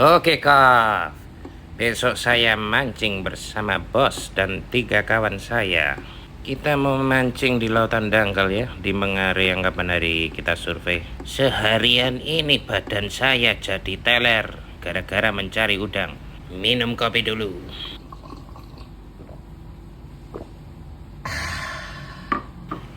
Oke Kak, besok saya mancing bersama bos dan 3 kawan saya. Kita mau mancing di lautan dangkal ya, di Mengare yang kapan hari kita survei. Seharian ini badan saya jadi teler gara-gara mencari udang. Minum kopi dulu.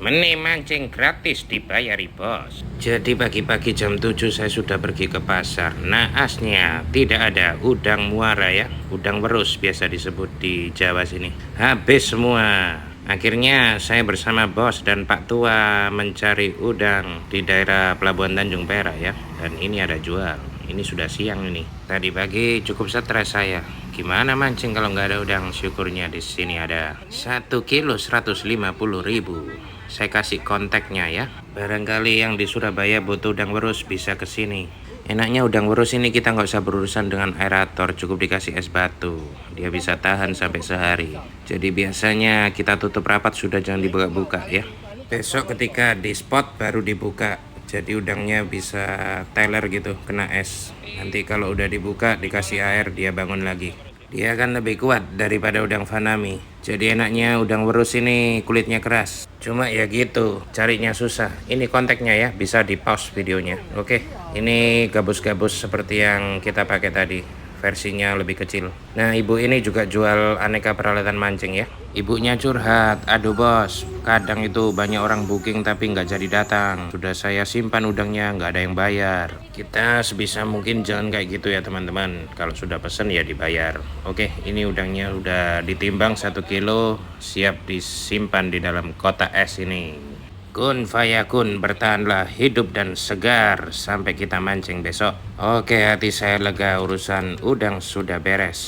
Meni mancing gratis dibayari bos. Jadi pagi-pagi jam 7 saya sudah pergi ke pasar. Naasnya tidak ada udang muara ya, udang werus biasa disebut di Jawa sini. Habis semua. Akhirnya saya bersama bos dan Pak Tua mencari udang di daerah Pelabuhan Tanjung Perak ya. Dan ini ada jual. Ini sudah siang ini. Tadi pagi cukup stres saya. Gimana mancing kalau nggak ada udang? Syukurnya di sini ada 1 kilo 150.000. Saya kasih kontaknya ya. Barangkali yang di Surabaya butuh udang werus bisa ke sini. Enaknya udang werus ini kita nggak usah berurusan dengan aerator, cukup dikasih es batu. Dia bisa tahan sampai sehari. Jadi biasanya kita tutup rapat sudah, jangan dibuka-buka ya. Besok ketika di spot baru dibuka. Jadi udangnya bisa teler gitu, kena es. Nanti kalau udah dibuka dikasih air dia bangun lagi. Dia akan lebih kuat daripada udang fanami. Jadi enaknya udang werus ini kulitnya keras. Cuma ya gitu, carinya susah. Ini kontaknya ya, bisa di pause videonya. Oke, ini gabus-gabus seperti yang kita pakai tadi. Versinya lebih kecil. Nah, ibu ini juga jual aneka peralatan mancing ya. Ibunya curhat, aduh bos, kadang itu banyak orang booking tapi nggak jadi datang. Sudah saya simpan udangnya, nggak ada yang bayar. Kita sebisa mungkin jangan kayak gitu ya teman-teman. Kalau sudah pesen ya dibayar. Oke, ini udangnya udah ditimbang 1 kilo, siap disimpan di dalam kotak es ini. Kun fayakun, bertahanlah hidup dan segar sampai kita mancing besok. Oke, hati saya lega, urusan udang sudah beres.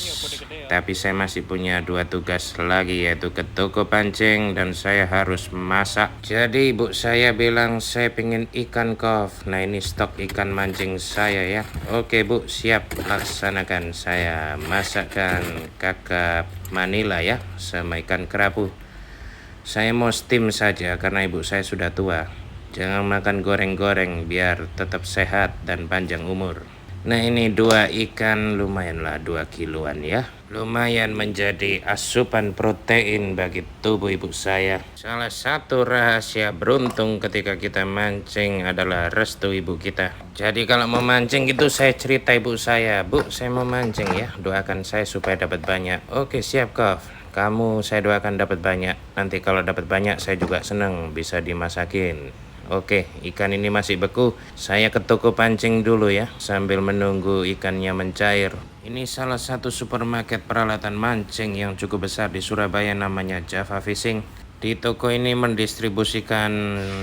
Tapi saya masih punya 2 tugas lagi, yaitu ke toko pancing dan saya harus masak. Jadi ibu saya bilang saya pengen ikan kov. Nah ini stok ikan mancing saya ya. Oke bu, siap, laksanakan. Saya masakkan kakap Manila ya, sama ikan kerapu. Saya mau steam saja karena ibu saya sudah tua. Jangan makan goreng-goreng biar tetap sehat dan panjang umur. Nah ini 2 ikan, lumayanlah 2 kiloan ya. Lumayan menjadi asupan protein bagi tubuh ibu saya. Salah satu rahasia beruntung ketika kita mancing adalah restu ibu kita. Jadi kalau mau mancing itu saya cerita ibu saya, bu saya mau mancing ya, doakan saya supaya dapat banyak. Oke siap Kov. Kamu saya doakan dapat banyak. Nanti kalau dapat banyak saya juga senang bisa dimasakin. Oke, ikan ini masih beku. Saya ke toko pancing dulu ya, sambil menunggu ikannya mencair. Ini salah satu supermarket peralatan mancing yang cukup besar di Surabaya, namanya Java Fishing. Di toko ini mendistribusikan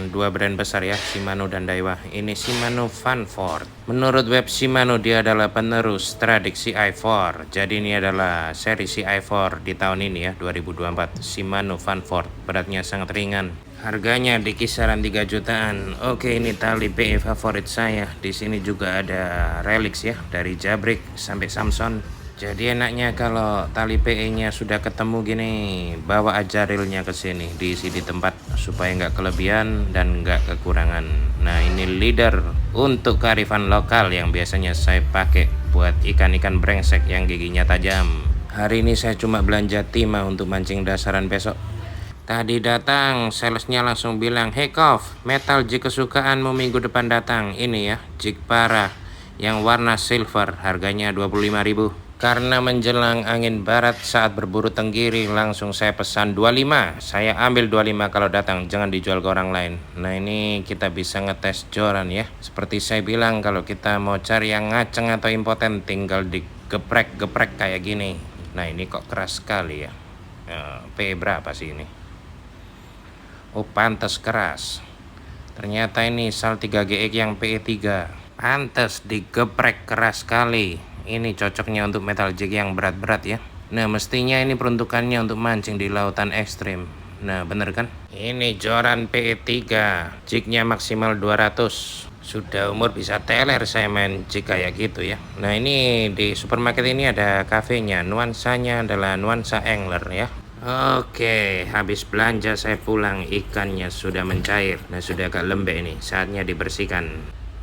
2 brand besar ya, Shimano dan Daiwa. Ini Shimano Vanford. Menurut web Shimano dia adalah penerus Tradix CI4. Jadi ini adalah seri CI4 di tahun ini ya, 2024. Shimano Vanford, beratnya sangat ringan. Harganya di kisaran 3 jutaan. Oke, ini tali PE favorit saya. Di sini juga ada Relix ya, dari Jabrik sampai Samson. Jadi enaknya kalau tali PE-nya sudah ketemu gini, bawa aja reelnya ke sini, diisi di tempat supaya nggak kelebihan dan nggak kekurangan. Nah ini leader untuk kearifan lokal yang biasanya saya pakai buat ikan-ikan brengsek yang giginya tajam. Hari ini saya cuma belanja timah untuk mancing dasaran besok. Tadi datang, salesnya langsung bilang, "Hey Kov, metal jig kesukaanmu minggu depan datang." Ini ya, jig parah yang warna silver, harganya 25.000. Karena menjelang angin barat saat berburu tenggiri, langsung saya pesan 25. Saya ambil 25 kalau datang, jangan dijual ke orang lain. Nah ini kita bisa ngetes joran ya. Seperti saya bilang, kalau kita mau cari yang ngaceng atau impoten, tinggal digeprek-geprek kayak gini. Nah ini kok keras sekali ya. PE berapa sih ini? Oh pantas keras. Ternyata ini SAL 3GX yang PE3. Pantas digeprek keras sekali. Ini cocoknya untuk metal jig yang berat-berat ya. Nah mestinya ini peruntukannya untuk mancing di lautan ekstrim. Nah bener kan? Ini joran PE3, jignya maksimal 200. Sudah umur bisa teler saya main jig kayak gitu ya. Nah ini di supermarket ini ada kafenya. Nuansanya adalah nuansa angler ya. Oke, habis belanja saya pulang, ikannya sudah mencair. Nah sudah agak lembek ini, saatnya dibersihkan.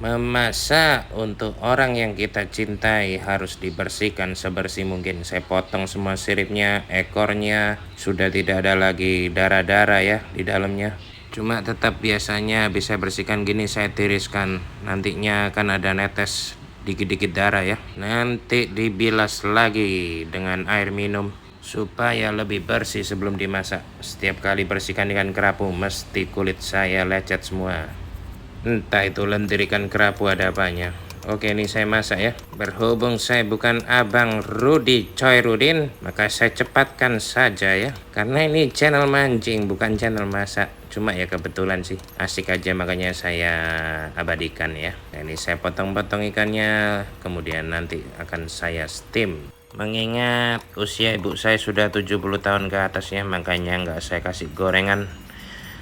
Memasak untuk orang yang kita cintai harus dibersihkan sebersih mungkin. Saya potong semua siripnya, ekornya, sudah tidak ada lagi darah-darah ya di dalamnya. Cuma tetap biasanya bisa bersihkan gini, saya tiriskan. Nantinya akan ada netes dikit-dikit darah ya. Nanti dibilas lagi dengan air minum supaya lebih bersih sebelum dimasak. Setiap kali bersihkan dengan kerapu mesti kulit saya lecet semua. Entah itu lendir ikan kerapu ada apanya. Oke, ini saya masak ya. Berhubung saya bukan Abang Rudi Coy Rudin, maka saya cepatkan saja ya. Karena ini channel mancing, bukan channel masak. Cuma ya kebetulan sih, asik aja makanya saya abadikan ya. Nah, ini saya potong-potong ikannya, kemudian nanti akan saya steam. Mengingat usia ibu saya sudah 70 tahun ke atas ya, makanya nggak saya kasih gorengan.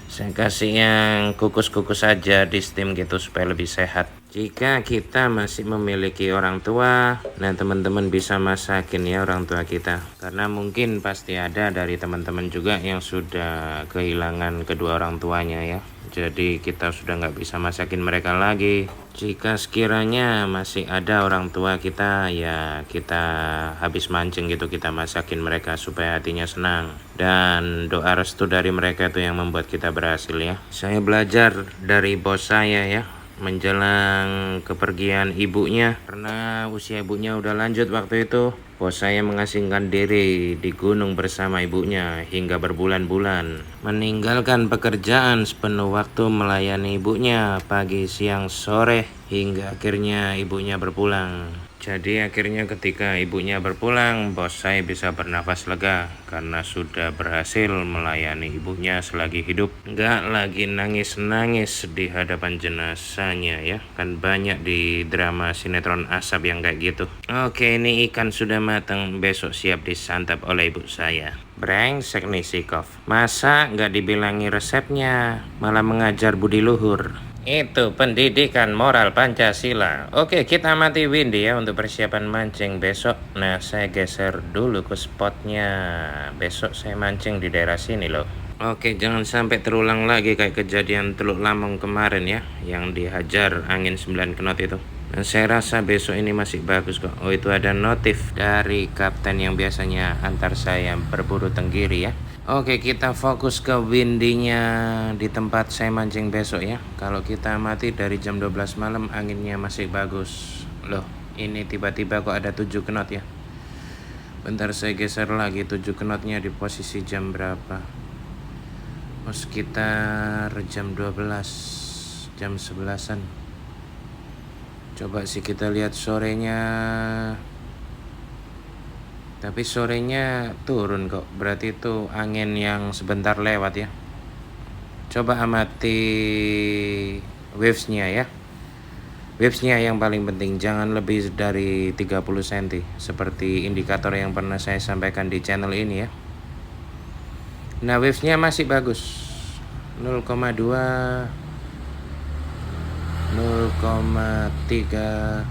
Saya kasih yang kukus-kukus aja di steam gitu supaya lebih sehat. Jika kita masih memiliki orang tua, nah teman-teman bisa masakin ya orang tua kita. Karena mungkin pasti ada dari teman-teman juga yang sudah kehilangan kedua orang tuanya ya. Jadi kita sudah nggak bisa masakin mereka lagi. Jika sekiranya masih ada orang tua kita, ya kita habis mancing gitu kita masakin mereka supaya hatinya senang. Dan doa restu dari mereka itu yang membuat kita berhasil ya. Saya belajar dari bos saya ya, menjelang kepergian ibunya, karena usia ibunya udah lanjut waktu itu. Bos saya mengasingkan diri di gunung bersama ibunya hingga berbulan-bulan, meninggalkan pekerjaan sepenuh waktu melayani ibunya pagi, siang, sore, hingga akhirnya ibunya berpulang. Jadi akhirnya ketika ibunya berpulang, bos saya bisa bernafas lega karena sudah berhasil melayani ibunya selagi hidup. Nggak lagi nangis-nangis di hadapan jenazahnya ya. Kan banyak di drama sinetron asap yang kayak gitu. Oke, ini ikan sudah matang, besok siap disantap oleh ibu saya. Brengsek nih si Kof. Masa nggak dibilangi resepnya, malah mengajar budi luhur. Itu pendidikan moral Pancasila. Oke, kita amati Windy ya untuk persiapan mancing besok. Nah, saya geser dulu ke spotnya. Besok saya mancing di daerah sini loh. Oke, jangan sampai terulang lagi kayak kejadian Teluk Lamong kemarin ya, yang dihajar angin 9 knot itu. Dan saya rasa besok ini masih bagus kok. Oh, itu ada notif dari kapten yang biasanya antar saya berburu tenggiri ya. Oke, kita fokus ke windinya di tempat saya mancing besok ya. Kalau kita amati dari jam 12 malam anginnya masih bagus. Loh, ini tiba-tiba kok ada 7 knot ya. Bentar saya geser lagi 7 knotnya di posisi jam berapa. Oh, sekitar jam 12, jam 11-an. Coba sih kita lihat sorenya. Tapi sorenya turun kok, berarti itu angin yang sebentar lewat ya. Coba amati wavesnya ya. Wavesnya yang paling penting, jangan lebih dari 30 cm seperti indikator yang pernah saya sampaikan di channel ini ya. Nah, wavesnya masih bagus, 0,2, 0,3.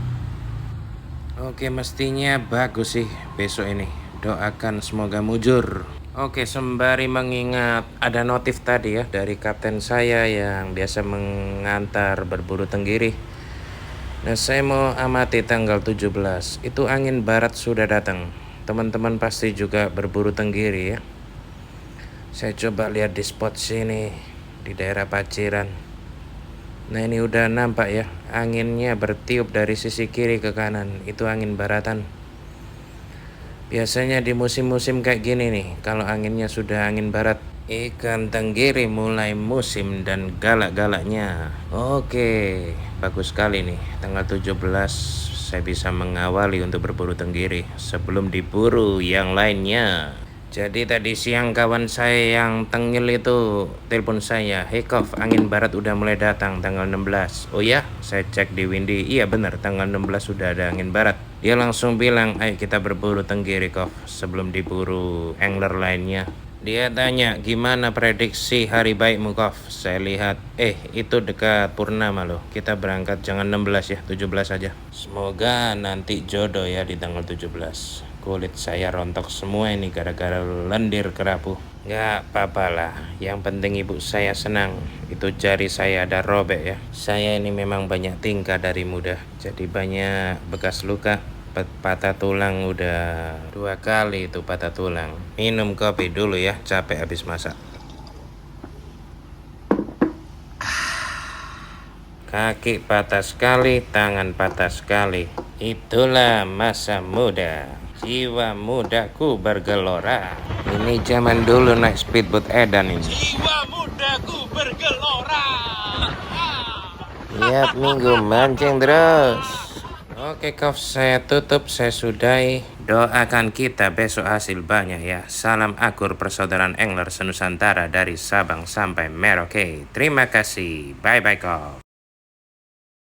Oke, mestinya bagus sih besok ini. Doakan semoga mujur. Oke, sembari mengingat ada notif tadi ya dari kapten saya yang biasa mengantar berburu tenggiri. Nah, saya mau amati tanggal 17. Itu angin barat sudah datang. Teman-teman pasti juga berburu tenggiri ya. Saya coba lihat di spot sini di daerah Paciran. Nah, ini udah nampak ya, anginnya bertiup dari sisi kiri ke kanan. Itu angin baratan. Biasanya di musim-musim kayak gini nih, kalau anginnya sudah angin barat, ikan tenggiri mulai musim dan galak-galaknya. Oke, bagus sekali nih. Tanggal 17 saya bisa mengawali untuk berburu tenggiri sebelum diburu yang lainnya. Jadi tadi siang kawan saya yang tengil itu telepon saya, "Hey Kof, angin barat udah mulai datang tanggal 16. Oh ya, saya cek di Windy, iya benar tanggal 16 sudah ada angin barat. Dia langsung bilang, "Ayo kita berburu tenggiri Kof sebelum diburu angler lainnya." Dia tanya, "Gimana prediksi hari baikmu Kof?" Saya lihat, itu dekat purnama loh. Kita berangkat jangan 16 ya, 17 aja. Semoga nanti jodoh ya di tanggal 17. Kulit saya rontok semua ini gara-gara lendir kerapu. Nggak apa-apa lah, yang penting ibu saya senang. Itu jari saya ada robek ya. Saya ini memang banyak tingkah dari muda, jadi banyak bekas luka. Patah tulang udah 2 kali itu patah tulang. Minum kopi dulu ya, capek habis masak. Kaki patah sekali, tangan patah sekali. Itulah masa muda. Jiwa mudaku bergelora. Ini zaman dulu naik speedboat edan ini. Jiwa mudaku bergelora. Tiap minggu mancing terus. Oke, Kof, saya tutup, saya sudahi. Doakan kita besok hasil banyak ya. Salam akur persaudaraan angler senusantara dari Sabang sampai Merauke. Terima kasih. Bye-bye, Kof.